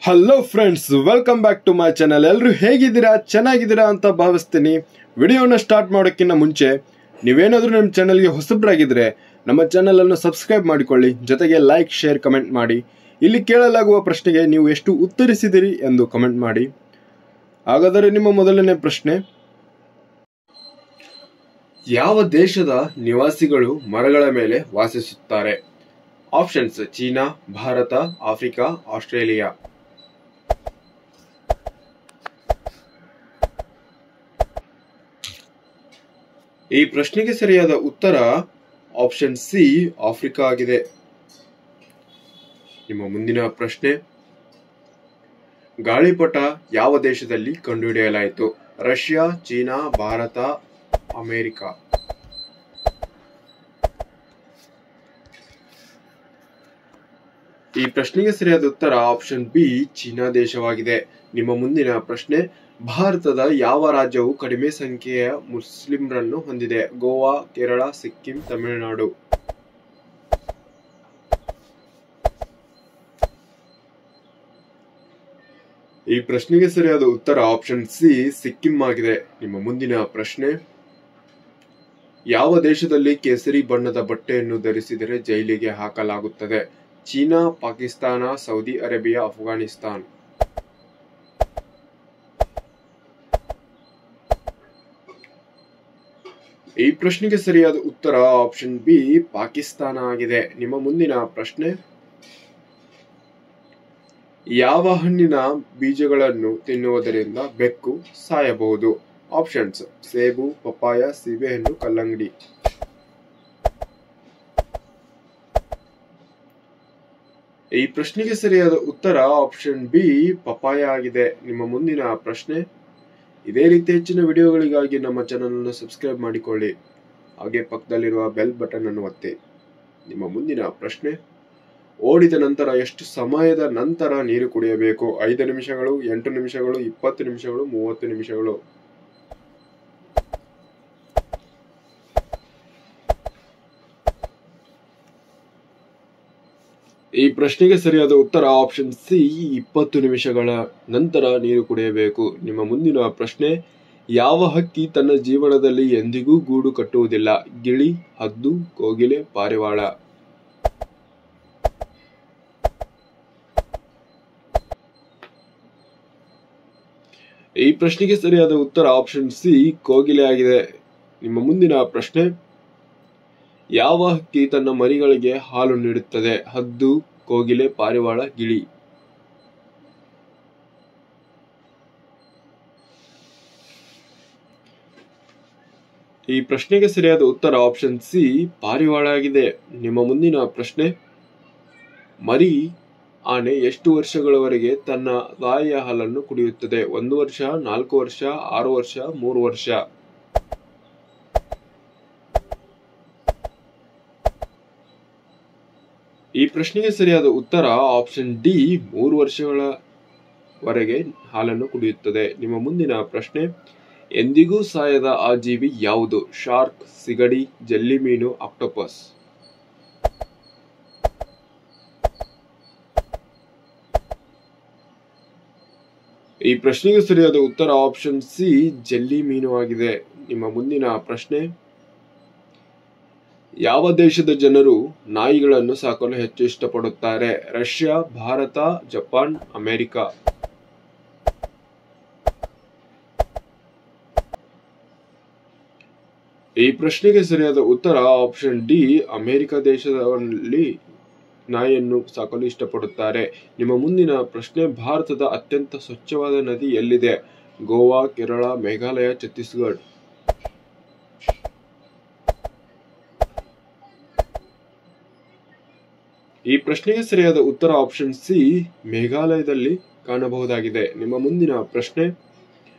Hello friends, welcome back to my channel. ಎಲ್ಲರೂ ಹೇಗಿದ್ದೀರಾ? ಚೆನ್ನಾಗಿದ್ದೀರಾ ಅಂತ ಭಾವಿಸ್ತೀನಿ. ವಿಡಿಯೋನ ಸ್ಟಾರ್ಟ್ ಮಾಡೋಕ್ಕಿಂತ ಮುಂಚೆ ನೀವೇನಾದರೂ ನಮ್ಮ ಚಾನಲ್ಗೆ ಹೊಸಬ್ರಾಗಿದ್ರೆ ನಮ್ಮ ಚಾನಲನ್ನು ಸಬ್ಸ್ಕ್ರೈಬ್ ಮಾಡಿಕೊಳ್ಳಿ, ಜೊತೆಗೆ ಲೈಕ್, ಶೇರ್, ಕಮೆಂಟ್ ಮಾಡಿ. ಇಲ್ಲಿ ಕೇಳಲಾಗುವ ಪ್ರಶ್ನೆಗೆ ನೀವು ಎಷ್ಟು ಉತ್ತರಿಸಿದಿರಿ ಎಂದು ಕಮೆಂಟ್ ಮಾಡಿ. ಹಾಗಾದರೆ ನಿಮ್ಮ ಮೊದಲನೇ ಪ್ರಶ್ನೆ, ಯಾವ ದೇಶದ ನಿವಾಸಿಗಳು ಮರಗಳ ಮೇಲೆ ವಾಸಿಸುತ್ತಾರೆ? Options: China, Bharat, Africa, Australia. ಈ ಪ್ರಶ್ನೆಗೆ ಸರಿಯಾದ ಉತ್ತರ ಆಪ್ಷನ್ ಸಿ, ಆಫ್ರಿಕಾ ಆಗಿದೆ. ನಿಮ್ಮ ಮುಂದಿನ ಪ್ರಶ್ನೆ, ಗಾಳಿಪಟ ಯಾವ ದೇಶದಲ್ಲಿ ಕಂಡುಹಿಡಿಯಲಾಯಿತು? ರಷ್ಯಾ, ಚೀನಾ, ಭಾರತ, ಅಮೆರಿಕ. ಈ ಪ್ರಶ್ನೆಗೆ ಸರಿಯಾದ ಉತ್ತರ ಆಪ್ಷನ್ ಬಿ, ಚೀನಾ ದೇಶವಾಗಿದೆ. ನಿಮ್ಮ ಮುಂದಿನ ಪ್ರಶ್ನೆ, ಭಾರತದ ಯಾವ ರಾಜ್ಯವು ಕಡಿಮೆ ಸಂಖ್ಯೆಯ ಮುಸ್ಲಿಂರನ್ನು ಹೊಂದಿದೆ? ಗೋವಾ, ಕೇರಳ, ಸಿಕ್ಕಿಂ, ತಮಿಳುನಾಡು. ಈ ಪ್ರಶ್ನೆಗೆ ಸರಿಯಾದ ಉತ್ತರ ಆಪ್ಷನ್ ಸಿ, ಸಿಕ್ಕಿಂ ಆಗಿದೆ. ನಿಮ್ಮ ಮುಂದಿನ ಪ್ರಶ್ನೆ, ಯಾವ ದೇಶದಲ್ಲಿ ಕೇಸರಿ ಬಣ್ಣದ ಬಟ್ಟೆಯನ್ನು ಧರಿಸಿದರೆ ಜೈಲಿಗೆ ಹಾಕಲಾಗುತ್ತದೆ? China, Pakistan, Saudi Arabia, Afghanistan. ಈ ಪ್ರಶ್ನೆಗೆ ಸರಿಯಾದ ಉತ್ತರ ಆಪ್ಷನ್ ಬಿ, ಪಾಕಿಸ್ತಾನ ಆಗಿದೆ. ನಿಮ್ಮ ಮುಂದಿನ ಪ್ರಶ್ನೆ, ಯಾವ ಹಣ್ಣಿನ ಬೀಜಗಳನ್ನು ತಿನ್ನುವುದರಿಂದ ಬೆಕ್ಕು ಸಾಯಬಹುದು? ಆಪ್ಷನ್ಸ್: ಸೇಬು, ಪಪ್ಪಾಯ, ಸೀಬೆಹಣ್ಣು, ಕಲ್ಲಂಗಡಿ. ಈ ಪ್ರಶ್ನೆಗೆ ಸರಿಯಾದ ಉತ್ತರ ಆಪ್ಷನ್ ಬಿ, ಪಪ್ಪಾಯ ಆಗಿದೆ. ನಿಮ್ಮ ಮುಂದಿನ ಪ್ರಶ್ನೆ, ಇದೇ ರೀತಿ ಹೆಚ್ಚಿನ ವಿಡಿಯೋಗಳಿಗಾಗಿ ನಮ್ಮ ಚಾನಲ್ ಅನ್ನು ಸಬ್ಸ್ಕ್ರೈಬ್ ಮಾಡಿಕೊಳ್ಳಿ, ಹಾಗೆ ಪಕ್ಕದಲ್ಲಿರುವ ಬೆಲ್ ಬಟನ್ ಅನ್ನು ಒತ್ತಿ. ನಿಮ್ಮ ಮುಂದಿನ ಪ್ರಶ್ನೆ, ಓಡಿದ ನಂತರ ಎಷ್ಟು ಸಮಯದ ನಂತರ ನೀರು ಕುಡಿಯಬೇಕು? 5 ನಿಮಿಷಗಳು, 8 ನಿಮಿಷಗಳು, 20 ನಿಮಿಷಗಳು, 30 ನಿಮಿಷಗಳು. ಈ ಪ್ರಶ್ನೆಗೆ ಸರಿಯಾದ ಉತ್ತರ ಆಪ್ಷನ್ ಸಿ, 20 ನಿಮಿಷಗಳ ನಂತರ ನೀರು ಕುಡಿಯಬೇಕು. ನಿಮ್ಮ ಮುಂದಿನ ಪ್ರಶ್ನೆ, ಯಾವ ಹಕ್ಕಿ ತನ್ನ ಜೀವನದಲ್ಲಿ ಎಂದಿಗೂ ಗೂಡು ಕಟ್ಟುವುದಿಲ್ಲ? ಗಿಳಿ, ಹದ್ದು, ಕೋಗಿಲೆ, ಪಾರಿವಾಳ. ಈ ಪ್ರಶ್ನೆಗೆ ಸರಿಯಾದ ಉತ್ತರ ಆಪ್ಷನ್ ಸಿ, ಕೋಗಿಲೆ ಆಗಿದೆ. ನಿಮ್ಮ ಮುಂದಿನ ಪ್ರಶ್ನೆ, ಯಾವ ಹಕ್ಕಿ ತನ್ನ ಮರಿಗಳಿಗೆ ಹಾಲು ನೀಡುತ್ತದೆ? ಹದ್ದು, ಕೋಗಿಲೆ, ಪಾರಿವಾಳ, ಗಿಳಿ. ಈ ಪ್ರಶ್ನೆಗೆ ಸರಿಯಾದ ಉತ್ತರ ಆಪ್ಷನ್ ಸಿ, ಪಾರಿವಾಳ ಆಗಿದೆ. ನಿಮ್ಮ ಮುಂದಿನ ಪ್ರಶ್ನೆ, ಮರಿ ಆನೆ ಎಷ್ಟು ವರ್ಷಗಳವರೆಗೆ ತನ್ನ ತಾಯಿಯ ಹಾಲನ್ನು ಕುಡಿಯುತ್ತದೆ? 1 ವರ್ಷ, 4 ವರ್ಷ, 6 ವರ್ಷ, 3 ವರ್ಷ. ಈ ಪ್ರಶ್ನೆಗೆ ಸರಿಯಾದ ಉತ್ತರ ಆಪ್ಷನ್ ಡಿ, 3 ವರ್ಷಗಳವರೆಗೆ ಹಾಲನ್ನು ಕುಡಿಯುತ್ತದೆ. ನಿಮ್ಮ ಮುಂದಿನ ಪ್ರಶ್ನೆ, ಎಂದಿಗೂ ಸಾಯದ ಆ ಜೀವಿ ಯಾವುದು? ಶಾರ್ಕ್, ಸಿಗಡಿ, ಜೆಲ್ಲಿ ಮೀನು, ಆಕ್ಟೋಪಸ್. ಈ ಪ್ರಶ್ನೆಗೆ ಸರಿಯಾದ ಉತ್ತರ ಆಪ್ಷನ್ ಸಿ, ಜೆಲ್ಲಿ ಮೀನು ಆಗಿದೆ. ನಿಮ್ಮ ಮುಂದಿನ ಪ್ರಶ್ನೆ, ಯಾವ ದೇಶದ ಜನರು ನಾಯಿಗಳನ್ನು ಸಾಕಲು ಹೆಚ್ಚು ಇಷ್ಟಪಡುತ್ತಾರೆ? Russia, Bharat, Japan, America. ಈ ಪ್ರಶ್ನೆಗೆ ಸರಿಯಾದ ಉತ್ತರ ಆಪ್ಷನ್ ಡಿ, ಅಮೆರಿಕ ದೇಶದಲ್ಲಿ ನಾಯಿಯನ್ನು ಸಾಕಲು ಇಷ್ಟಪಡುತ್ತಾರೆ. ನಿಮ್ಮ ಮುಂದಿನ ಪ್ರಶ್ನೆ, ಭಾರತದ ಅತ್ಯಂತ ಸ್ವಚ್ಛವಾದ ನದಿ ಎಲ್ಲಿದೆ? ಗೋವಾ, ಕೇರಳ, ಮೇಘಾಲಯ, ಛತ್ತೀಸ್ಗಢ. ಈ ಪ್ರಶ್ನೆಗೆ ಸರಿಯಾದ ಉತ್ತರ ಆಪ್ಷನ್ ಸಿ, ಮೇಘಾಲಯದಲ್ಲಿ ಕಾಣಬಹುದಾಗಿದೆ. ನಿಮ್ಮ ಮುಂದಿನ ಪ್ರಶ್ನೆ,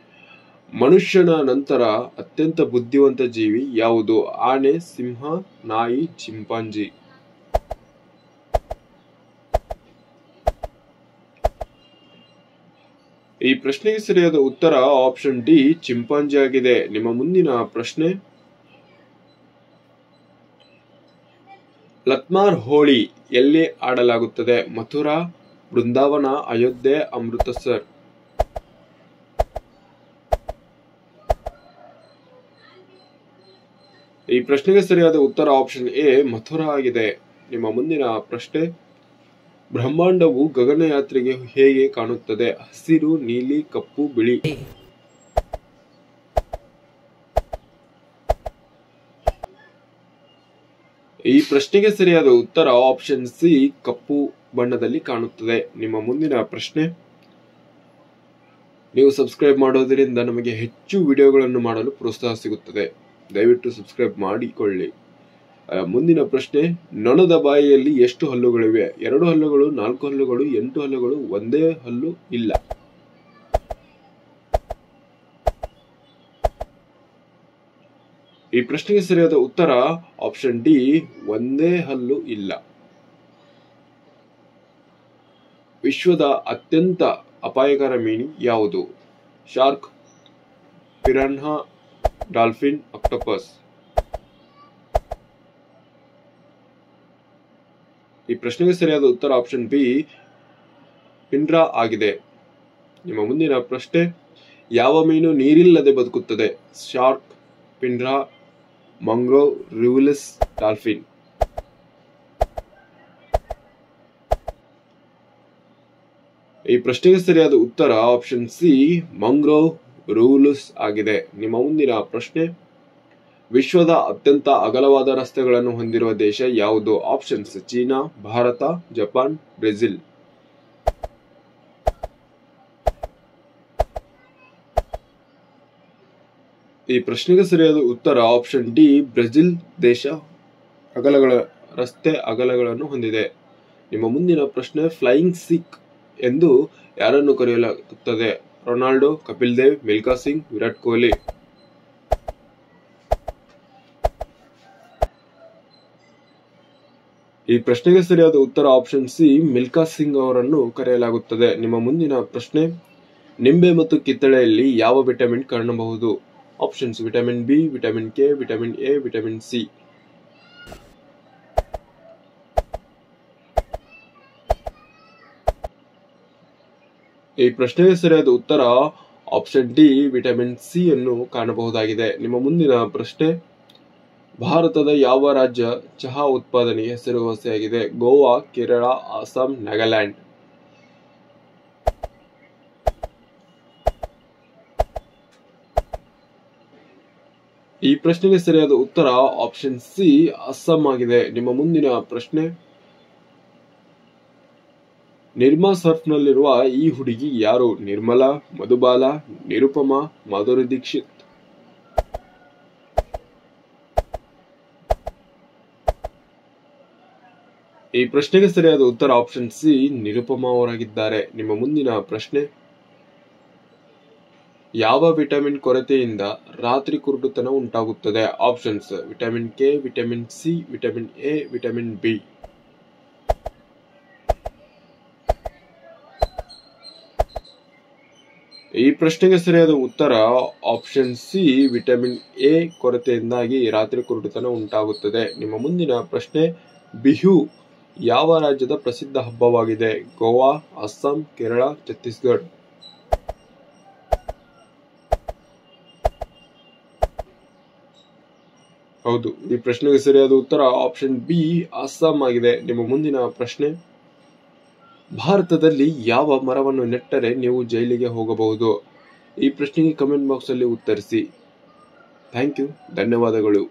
ಮನುಷ್ಯನ ನಂತರ ಅತ್ಯಂತ ಬುದ್ಧಿವಂತ ಜೀವಿ ಯಾವುದು? ಆನೆ, ಸಿಂಹ, ನಾಯಿ, ಚಿಂಪಾಂಜಿ. ಈ ಪ್ರಶ್ನೆಗೆ ಸರಿಯಾದ ಉತ್ತರ ಆಪ್ಷನ್ ಡಿ, ಚಿಂಪಾಂಜಿ ಆಗಿದೆ. ನಿಮ್ಮ ಮುಂದಿನ ಪ್ರಶ್ನೆ, ಲತ್ಮಾರ್ ಹೋಳಿ ಎಲ್ಲಿ ಆಡಲಾಗುತ್ತದೆ? ಮಥುರಾ, ಬೃಂದಾವನ, ಅಯೋಧ್ಯೆ, ಅಮೃತಸರ್. ಈ ಪ್ರಶ್ನೆಗೆ ಸರಿಯಾದ ಉತ್ತರ ಆಪ್ಷನ್ ಎ ಮಥುರಾ ಆಗಿದೆ. ನಿಮ್ಮ ಮುಂದಿನ ಪ್ರಶ್ನೆ, ಬ್ರಹ್ಮಾಂಡವು ಗಗನಯಾತ್ರೆಗೆ ಹೇಗೆ ಕಾಣುತ್ತದೆ? ಹಸಿರು, ನೀಲಿ, ಕಪ್ಪು, ಬಿಳಿ. ಈ ಪ್ರಶ್ನೆಗೆ ಸರಿಯಾದ ಉತ್ತರ ಆಪ್ಷನ್ ಸಿ ಕಪ್ಪು ಬಣ್ಣದಲ್ಲಿ ಕಾಣುತ್ತದೆ. ನಿಮ್ಮ ಮುಂದಿನ ಪ್ರಶ್ನೆ, ನೀವು ಸಬ್ಸ್ಕ್ರೈಬ್ ಮಾಡೋದರಿಂದ ನಮಗೆ ಹೆಚ್ಚು ವಿಡಿಯೋಗಳನ್ನು ಮಾಡಲು ಪ್ರೋತ್ಸಾಹ ಸಿಗುತ್ತದೆ. ದಯವಿಟ್ಟು ಸಬ್ಸ್ಕ್ರೈಬ್ ಮಾಡಿಕೊಳ್ಳಿ. ಮುಂದಿನ ಪ್ರಶ್ನೆ, ನೊಣದ ಬಾಯಿಯಲ್ಲಿ ಎಷ್ಟು ಹಲ್ಲುಗಳಿವೆ? 2 ಹಲ್ಲುಗಳು, 4 ಹಲ್ಲುಗಳು, 8 ಹಲ್ಲುಗಳು, ಒಂದೇ ಹಲ್ಲು ಇಲ್ಲ. ಈ ಪ್ರಶ್ನೆಗೆ ಸರಿಯಾದ ಉತ್ತರ ಆಪ್ಷನ್ ಡಿ ಒಂದೇ ಹಲ್ಲು ಇಲ್ಲ. ವಿಶ್ವದ ಅತ್ಯಂತ ಅಪಾಯಕರ ಮೀನು ಯಾವುದು? Shark, piranha, dolphin, octopus. ಈ ಪ್ರಶ್ನೆಗೆ ಸರಿಯಾದ ಉತ್ತರ ಆಪ್ಷನ್ ಬಿ ಪಿನ್ರಾ ಆಗಿದೆ. ನಿಮ್ಮ ಮುಂದಿನ ಪ್ರಶ್ನೆ, ಯಾವ ಮೀನು ನೀರಿಲ್ಲದೆ ಬದುಕುತ್ತದೆ? ಶಾರ್ಕ್, ಪಿನ್ರಾ, ಮಂಗ್ರೋವ್, ರಿವುಲಸ್, ಡಾಲ್ಫಿನ್. ಈ ಪ್ರಶ್ನೆಗೆ ಸರಿಯಾದ ಉತ್ತರ ಆಪ್ಷನ್ ಸಿ ಮಂಗ್ರೋವ್ ರಿವುಲಸ್ ಆಗಿದೆ. ನಿಮ್ಮ ಮುಂದಿನ ಪ್ರಶ್ನೆ, ವಿಶ್ವದ ಅತ್ಯಂತ ಅಗಲವಾದ ರಸ್ತೆಗಳನ್ನು ಹೊಂದಿರುವ ದೇಶ ಯಾವುದು? Options China, Bharat, Japan, Brazil. ಈ ಪ್ರಶ್ನೆಗೆ ಸರಿಯಾದ ಉತ್ತರ ಆಪ್ಷನ್ ಡಿ ಬ್ರೆಜಿಲ್ ದೇಶ ಅಗಲಗಳ ರಸ್ತೆ ಅಗಲಗಳನ್ನು ಹೊಂದಿದೆ. ನಿಮ್ಮ ಮುಂದಿನ ಪ್ರಶ್ನೆ, ಫ್ಲೈಯಿಂಗ್ ಸಿಖ್ ಎಂದು ಯಾರನ್ನು ಕರೆಯಲಾಗುತ್ತದೆ? ರೊನಾಲ್ಡೋ, ಕಪಿಲ್ ದೇವ್, ಮಿಲ್ಕಾ ಸಿಂಗ್, ವಿರಾಟ್ ಕೊಹ್ಲಿ. ಈ ಪ್ರಶ್ನೆಗೆ ಸರಿಯಾದ ಉತ್ತರ ಆಪ್ಷನ್ ಸಿ ಮಿಲ್ಕಾ ಸಿಂಗ್ ಅವರನ್ನು ಕರೆಯಲಾಗುತ್ತದೆ. ನಿಮ್ಮ ಮುಂದಿನ ಪ್ರಶ್ನೆ, ನಿಂಬೆ ಮತ್ತು ಕಿತ್ತಳೆಯಲ್ಲಿ ಯಾವ ವಿಟಮಿನ್ ಕಾಣಬಹುದು? Options vitamin B, vitamin K, vitamin A, vitamin C. ಈ ಪ್ರಶ್ನೆಗೆ ಸರಿಯಾದ ಉತ್ತರ ಆಪ್ಷನ್ ಡಿ ವಿಟಮಿನ್ ಸಿ ಅನ್ನು ಕಾಣಬಹುದಾಗಿದೆ. ನಿಮ್ಮ ಮುಂದಿನ ಪ್ರಶ್ನೆ, ಭಾರತದ ಯಾವ ರಾಜ್ಯ ಚಹಾ ಉತ್ಪಾದನೆಗೆ ಹೆಸರುವಾಸಿಯಾಗಿದೆ? ಗೋವಾ, ಕೇರಳ, ಅಸ್ಸಾಂ, ನಾಗಾಲ್ಯಾಂಡ್. ಈ ಪ್ರಶ್ನೆಗೆ ಸರಿಯಾದ ಉತ್ತರ ಆಪ್ಷನ್ ಸಿ ಅಸ್ಸಾಂ ಆಗಿದೆ. ನಿಮ್ಮ ಮುಂದಿನ ಪ್ರಶ್ನೆ, ನಿರ್ಮಾ ಸರ್ಫ್ ನಲ್ಲಿರುವ ಈ ಹುಡುಗಿ ಯಾರು? ನಿರ್ಮಲಾ, ಮಧುಬಾಲ, ನಿರುಪಮಾ, ಮಾಧುರಿ ದೀಕ್ಷಿತ್. ಈ ಪ್ರಶ್ನೆಗೆ ಸರಿಯಾದ ಉತ್ತರ ಆಪ್ಷನ್ ಸಿ ನಿರುಪಮಾ ಅವರಾಗಿದ್ದಾರೆ. ನಿಮ್ಮ ಮುಂದಿನ ಪ್ರಶ್ನೆ, ಯಾವ ವಿಟಮಿನ್ ಕೊರತೆಯಿಂದ ರಾತ್ರಿ ಕುರುಡುತನ ಉಂಟಾಗುತ್ತದೆ? Options vitamin K, vitamin C, vitamin A, vitamin B. ಈ ಪ್ರಶ್ನೆಗೆ ಸರಿಯಾದ ಉತ್ತರ ಆಪ್ಷನ್ ಸಿ ವಿಟಮಿನ್ ಎ ಕೊರತೆಯಿಂದಾಗಿ ರಾತ್ರಿ ಕುರುಡುತನ ಉಂಟಾಗುತ್ತದೆ. ನಿಮ್ಮ ಮುಂದಿನ ಪ್ರಶ್ನೆ, ಬಿಹು ಯಾವ ರಾಜ್ಯದ ಪ್ರಸಿದ್ಧ ಹಬ್ಬವಾಗಿದೆ? ಗೋವಾ, ಅಸ್ಸಾಂ, ಕೇರಳ, ಛತ್ತೀಸ್ಗಢ. ಹೌದು, ಈ ಪ್ರಶ್ನೆಗೆ ಸರಿಯಾದ ಉತ್ತರ ಆಪ್ಷನ್ ಬಿ ಅಸ್ಸಾಂ ಆಗಿದೆ. ನಿಮ್ಮ ಮುಂದಿನ ಪ್ರಶ್ನೆ, ಭಾರತದಲ್ಲಿ ಯಾವ ಮರವನ್ನು ನೆಟ್ಟರೆ ನೀವು ಜೈಲಿಗೆ ಹೋಗಬಹುದು? ಈ ಪ್ರಶ್ನೆಗೆ ಕಮೆಂಟ್ ಬಾಕ್ಸ್ ಅಲ್ಲಿ ಉತ್ತರಿಸಿ. ಥ್ಯಾಂಕ್ ಯು, ಧನ್ಯವಾದಗಳು.